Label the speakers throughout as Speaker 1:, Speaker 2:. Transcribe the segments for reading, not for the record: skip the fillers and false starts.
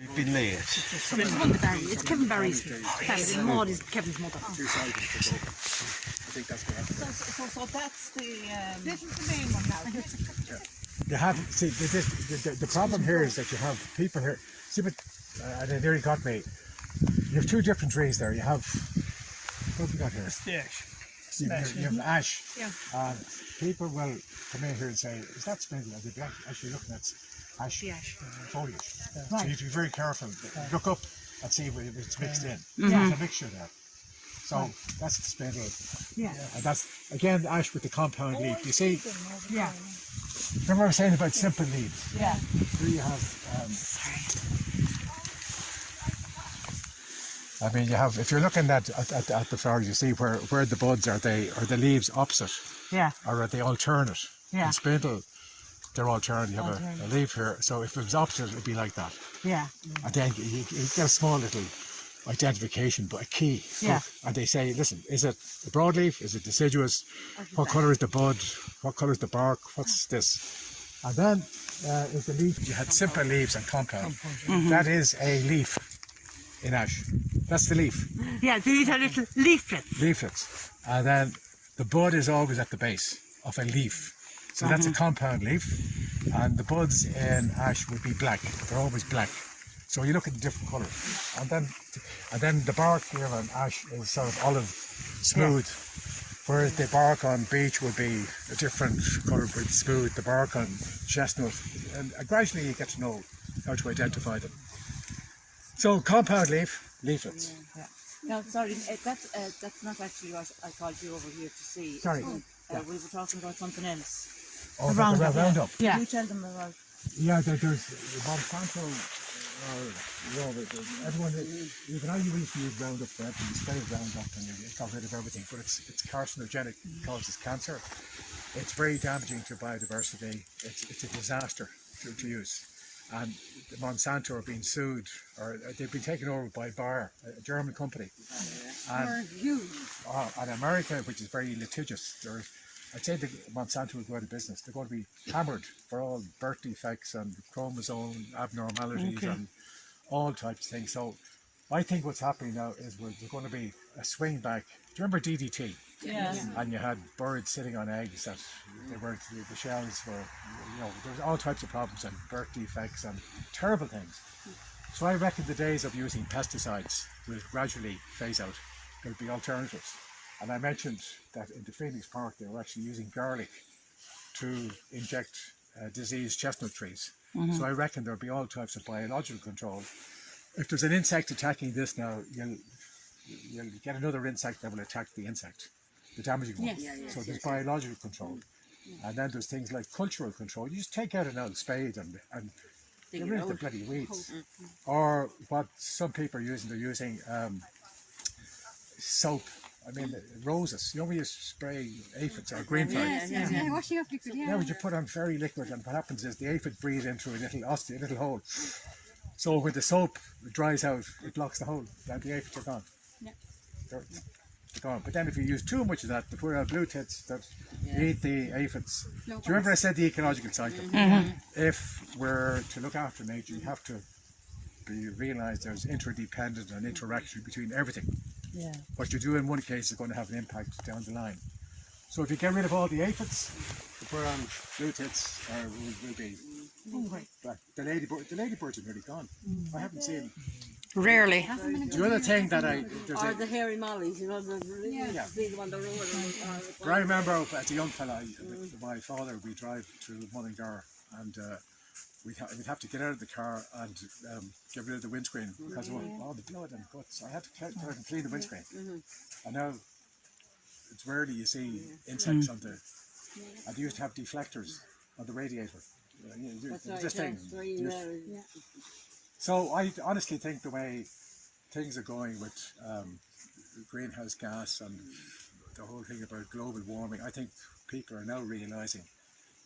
Speaker 1: We've been late.
Speaker 2: It's Monday Barry. It's Kevin Barry's family. Maud is Kevin's mother.
Speaker 3: Two sides of the boat. I think that's what happened.
Speaker 4: So that's the. This is the main one now.
Speaker 3: You have, see, the problem here is that you have people here. See, but they nearly got me. You have two different trees there. You have, what have we got here? You have ash.
Speaker 2: Yeah.
Speaker 3: People will come in here and say, is that spindle? Are they actually looking at ash, foliage? So you have to be very careful. Look up and see if it's mixed in. There's a mixture there. So that's the spindle.
Speaker 2: Yeah.
Speaker 3: And that's, again, ash with the compound leaf. You see,
Speaker 2: Yeah.
Speaker 3: remember I was saying about simple leaves?
Speaker 2: Yeah.
Speaker 3: Here you have, I mean, you have, if you're looking at the flowers, you see where the buds are the leaves opposite?
Speaker 2: Yeah.
Speaker 3: Or are they alternate?
Speaker 2: Yeah.
Speaker 3: In spindle, they're alternate. You have a leaf here, so if it was opposite, it would be like that.
Speaker 2: Yeah.
Speaker 3: And then you get a small little identification, but a key.
Speaker 2: Yeah.
Speaker 3: And they say, listen, is it a broadleaf? Is it deciduous? What colour is the bud? What colour is the bark? What's this? And then if the leaf, you had simple leaves and compound. That is a leaf in ash. That's the leaf.
Speaker 2: Yeah, these are little leaflets.
Speaker 3: Leaflets. And then the bud is always at the base of a leaf. So that's a compound leaf. And the buds in ash would be black. They're always black. So you look at the different colours. And then the bark here on ash is sort of olive smooth. Whereas the bark on beech would be a different colour, but smooth. The bark on chestnut. And gradually you get to know how to identify them. So compound leaflets.
Speaker 4: No, sorry, that's not actually what I called you over here to see.
Speaker 3: Sorry.
Speaker 4: We were talking about something else.
Speaker 3: Oh, the roundup.
Speaker 2: Yeah.
Speaker 4: You tell them about.
Speaker 3: Yeah, there's Monsanto. Everyone, even I used to use Roundup for everything. You spray Roundup and you got rid of everything, but it's carcinogenic, it causes cancer. It's very damaging to biodiversity. It's a disaster to use. And Monsanto are being sued, or they've been taken over by Bayer, a German company. And America, which is very litigious, I'd say Monsanto will go out of business. They're going to be hammered for all birth defects and chromosome abnormalities and all types of things. So I think what's happening now is there's going to be a swing back. Do you remember DDT?
Speaker 4: Yeah.
Speaker 3: And you had birds sitting on eggs that the shells were, there's all types of problems and birth defects and terrible things. So I reckon the days of using pesticides will gradually phase out. There'll be alternatives. And I mentioned that in the Friars Park they were actually using garlic to inject diseased chestnut trees. So I reckon there'll be all types of biological control. If there's an insect attacking this now, you'll get another insect that will attack the insect, the damaging one. So there's biological control. And then there's things like cultural control. You just take out an old spade and get rid of the bloody weeds. Or what some people are using, they're using soap. I mean, roses. When you spray aphids or green flies.
Speaker 2: Washing up liquid,
Speaker 3: Yeah, when you put on fairy liquid, and what happens is the aphid breathe into a little hole. So when the soap dries out, it blocks the hole, and the aphids are gone. They're gone. But then if you use too much of that, the poor blue tits that eat the aphids. Do you remember I said the ecological cycle? If we're to look after nature, you have to realise there's interdependent and interaction between everything.
Speaker 2: Yeah.
Speaker 3: What you do in one case is going to have an impact down the line. So if you get rid of all the aphids, the poor blue tits will be black. The ladybirds are nearly gone. I haven't seen.
Speaker 2: Rarely.
Speaker 3: The other thing that
Speaker 4: Or the hairy mollies, the big one, the road.
Speaker 3: But I remember as a young fella, with my father, we drive to Mullingar and we'd have to get out of the car and get rid of the windscreen because of all the blood and guts. I had to get out and clean the windscreen. And now it's rarely you see insects on the. And they used to have deflectors on the radiator. This thing. So I honestly think the way things are going with greenhouse gas and the whole thing about global warming, I think people are now realising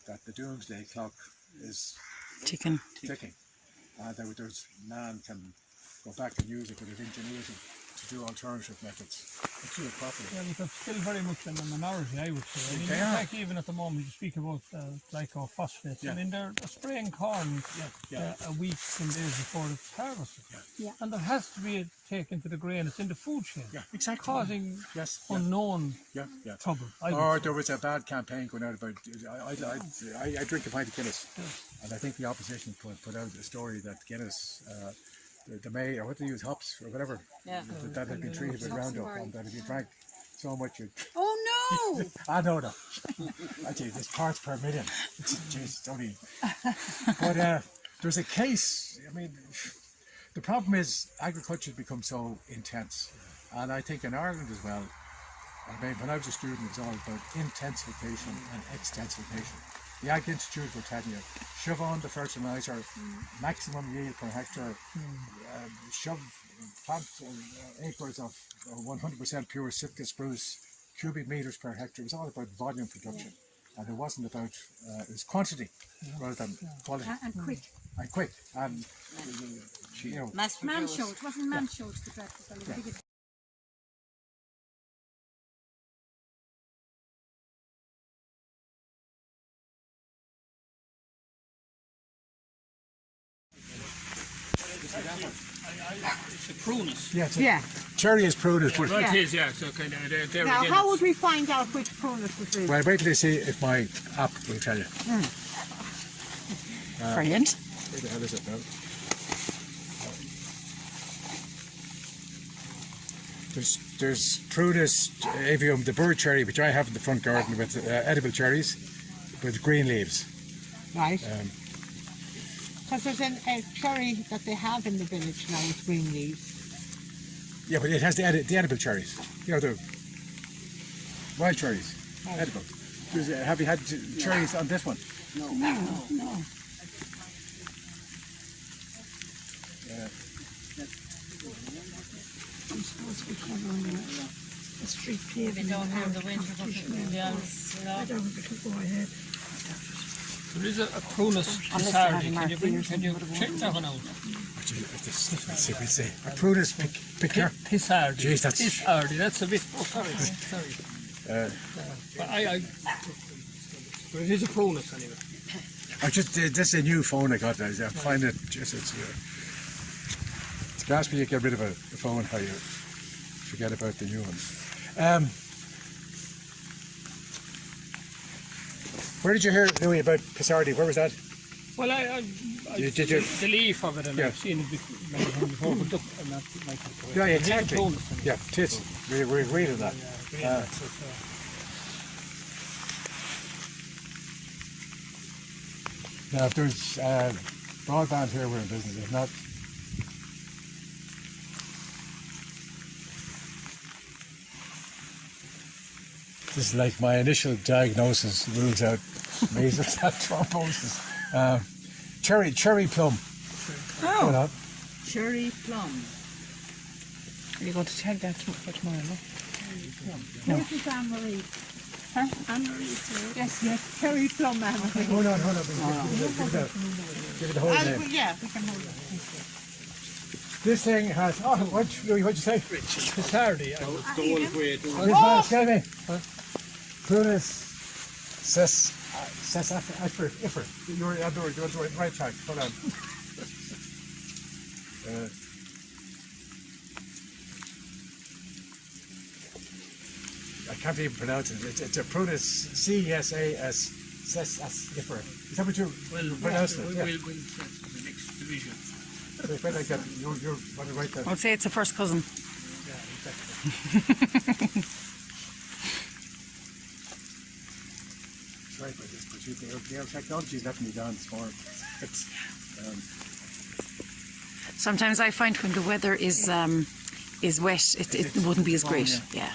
Speaker 3: that the doomsday clock is ticking. There's man can go back and use it with his ingenuity to do alternative methods to do it properly.
Speaker 1: Yeah, but that's still very much in the minority, I would say. I mean,
Speaker 3: They
Speaker 1: in
Speaker 3: are.
Speaker 1: fact, even at the moment, you speak about glycophosphates.
Speaker 3: Yeah.
Speaker 1: I mean, they're spraying corn a week, 10 days before it's harvested.
Speaker 2: Yeah.
Speaker 1: And there has to be a take into the grain. It's in the food chain.
Speaker 3: Yeah, exactly.
Speaker 1: Causing
Speaker 3: Yes.
Speaker 1: unknown
Speaker 3: Yeah.
Speaker 1: trouble. I would
Speaker 3: Or
Speaker 1: say.
Speaker 3: there was a bad campaign going out about. I drink a pint of Guinness, and I think the opposition put out a story that Guinness, the May or what they use, hops or whatever, that had been treated with Roundup, and that if you drank so much, you.
Speaker 2: Oh no!
Speaker 3: I know that. I tell you, there's parts per million. Jeez, it's only. But there's a case. I mean, the problem is agriculture has become so intense, and I think in Ireland as well. I mean, when I was a student, it was all about intensification and extensification. The Ag Institute will tell you, shove on the fertiliser, maximum yield per hectare, shove plant acres of 100% pure Sitka spruce, cubic metres per hectare. It was all about volume production. And it wasn't about, it was quantity rather than quality.
Speaker 2: And quick.
Speaker 3: And quick. And, you know,
Speaker 2: Man-showed. It wasn't man-showed the dreadful.
Speaker 1: It's a prunus.
Speaker 3: yeah, cherry is prunus. But,
Speaker 1: It is, yeah. So kind of, there
Speaker 2: Now,
Speaker 1: again,
Speaker 2: how would we find out which prunus was really?
Speaker 3: well, wait till you see if my app will tell you.
Speaker 2: Brilliant.
Speaker 3: Where the hell is it now? There's Prunus avium, the bird cherry, which I have in the front garden with edible cherries with green leaves.
Speaker 2: Right. Because there's a cherry that they have in the village now with green leaves.
Speaker 3: Yeah, but it has the edible cherries. You know, the wild cherries, edible. Have you had cherries on this one?
Speaker 2: No. I'm supposed to be covering the street paving.
Speaker 4: We don't have the winter buckets, you know.
Speaker 2: I don't think it'll go ahead.
Speaker 1: there is a prunus pisardi. Can you check that one out?
Speaker 3: Let's see. A Prunus picker.
Speaker 1: Pisardi.
Speaker 3: Jeez, that's-
Speaker 1: Pisardi. That's a bit. Oh, sorry. But but it is a prunus anyway.
Speaker 3: This is a new phone I got. I find it just it's graspy. You get rid of a phone, how you forget about the new one. Where did you hear, Louis, about Pisardi? Where was that?
Speaker 1: Well,
Speaker 3: Did you?
Speaker 1: the leaf of it, and
Speaker 3: Yeah.
Speaker 1: I've seen it before, but look, I'm not correct.
Speaker 3: Yeah,
Speaker 1: It is a
Speaker 3: exactly.
Speaker 1: prunus anyway.
Speaker 3: Yeah, tits. We agreed on that.
Speaker 1: Yeah, it's,
Speaker 3: Now, if there's broadband here, we're in business. If not, this is like my initial diagnosis rules out measles and thrombosis. Cherry plum. Hold on.
Speaker 4: Cherry plum.
Speaker 2: Are you going to check that for tomorrow?
Speaker 4: No. This is Anne-Marie.
Speaker 2: Huh?
Speaker 4: Anne-Marie, sir.
Speaker 2: Yes. Cherry plum, Anne-Marie.
Speaker 3: Hold on. Give it the whole name.
Speaker 2: Yeah, we can hold it.
Speaker 3: This thing has. Oh, what'd you say?
Speaker 1: Pisardi.
Speaker 3: This man, excuse me. Prunus iffer. You're on the right track. Hold on. I can't even pronounce it. It's a Prunus CSAS iffer. Is that what you pronounced it?
Speaker 1: We'll check for the next division.
Speaker 3: If I like that, you're want to write that.
Speaker 2: I'd say it's a first cousin.
Speaker 1: Yeah, exactly.
Speaker 3: Sorry about this, but the technology's letting me down this morning. It's,
Speaker 2: Sometimes I find when the weather is wet, it wouldn't be as great. Yeah.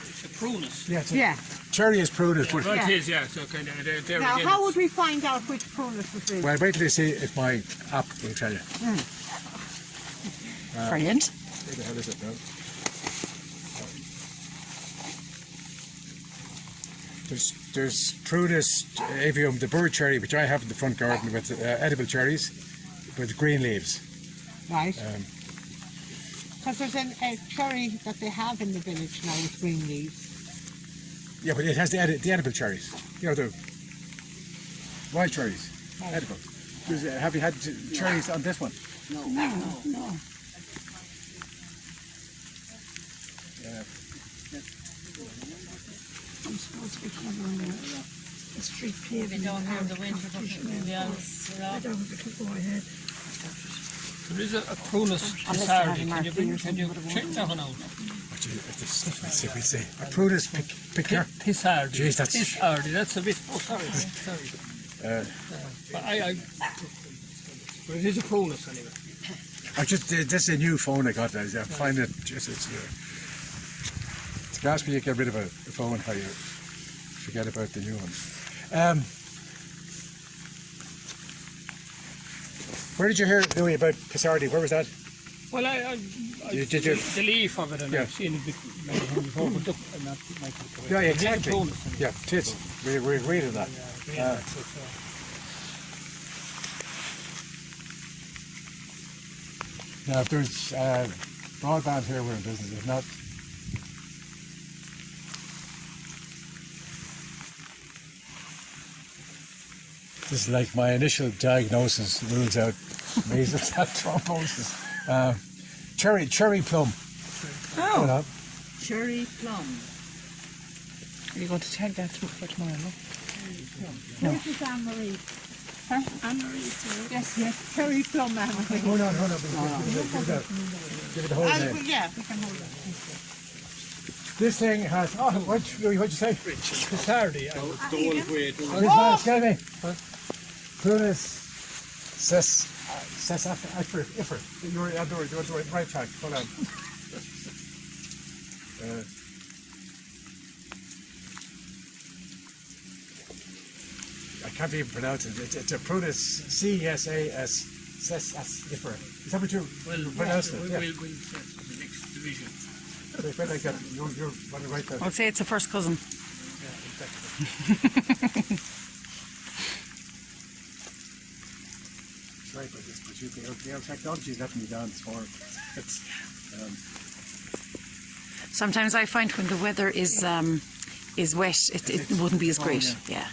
Speaker 1: It's a prunus.
Speaker 3: yeah. Cherry is Prunus, but
Speaker 1: It is, yeah. So kind of, there
Speaker 2: Now,
Speaker 1: again.
Speaker 2: how would we find out which prunus was really?
Speaker 3: well, wait till you see if my app will tell you.
Speaker 2: Brilliant.
Speaker 3: Where the hell is it now? There's Prunus avium, the bird cherry, which I have in the front garden with edible cherries with green leaves.
Speaker 2: Right. Because there's a cherry that they have in the village now with green leaves.
Speaker 3: Yeah, but it has the edible cherries. You know, the wild cherries. Edible. Have you had cherries on this one?
Speaker 4: No.
Speaker 3: Yeah.
Speaker 2: I'm supposed to be covering the street pavement.
Speaker 4: don't have the winter, but maybe I'll
Speaker 2: I don't have to go ahead.
Speaker 1: There is a prunus pissardi. Can you check that one out?
Speaker 3: We say a prunus
Speaker 1: Pissardi.
Speaker 3: Jeez, that's-
Speaker 1: Pissardi. That's a bit. Oh, sorry. But it is a prunus anyway.
Speaker 3: This is a new phone I got. I find it just it's gas when you get rid of a phone how you forget about the new one. Where did you hear, Louis, about Pissardi? Where was that?
Speaker 1: Well,
Speaker 3: Did you?
Speaker 1: the leaf of it, and
Speaker 3: Yeah.
Speaker 1: I've seen it before, but look, I'm not making it
Speaker 3: Yeah,
Speaker 1: away.
Speaker 3: exactly.
Speaker 1: It is a prunus anyway.
Speaker 3: Yeah, it is. We agreed on that.
Speaker 1: Yeah,
Speaker 3: Now, if there's broadband here, we're in business. If not, this is like my initial diagnosis rules out measles and thrombosis. Cherry plum.
Speaker 2: Oh.
Speaker 3: You know,
Speaker 4: cherry plum.
Speaker 2: Are you going to take that for tomorrow?
Speaker 4: This is Anne-Marie.
Speaker 2: Huh? Anne-Marie, yes. Cherry plum, Anne-Marie.
Speaker 3: hold on. Give it the whole name.
Speaker 2: Yeah, we can hold it.
Speaker 3: This thing has. Oh, what'd you say?
Speaker 1: Pissardi.
Speaker 3: Excuse me. Prunus iffer. You're on the right track. Hold on. I can't even pronounce it. It's a Prunus C-S-A-S. Iffer. Is that what you pronounced it?
Speaker 1: We'll
Speaker 3: Yeah.
Speaker 1: say for the next division.
Speaker 3: So it's like that. You're on the right track.
Speaker 5: I'll say it's a first cousin.
Speaker 1: Yeah, exactly.
Speaker 3: Right, but the technology is letting me down this morning. It's,
Speaker 5: Sometimes I find when the weather is wet, it wouldn't be as great. Yeah.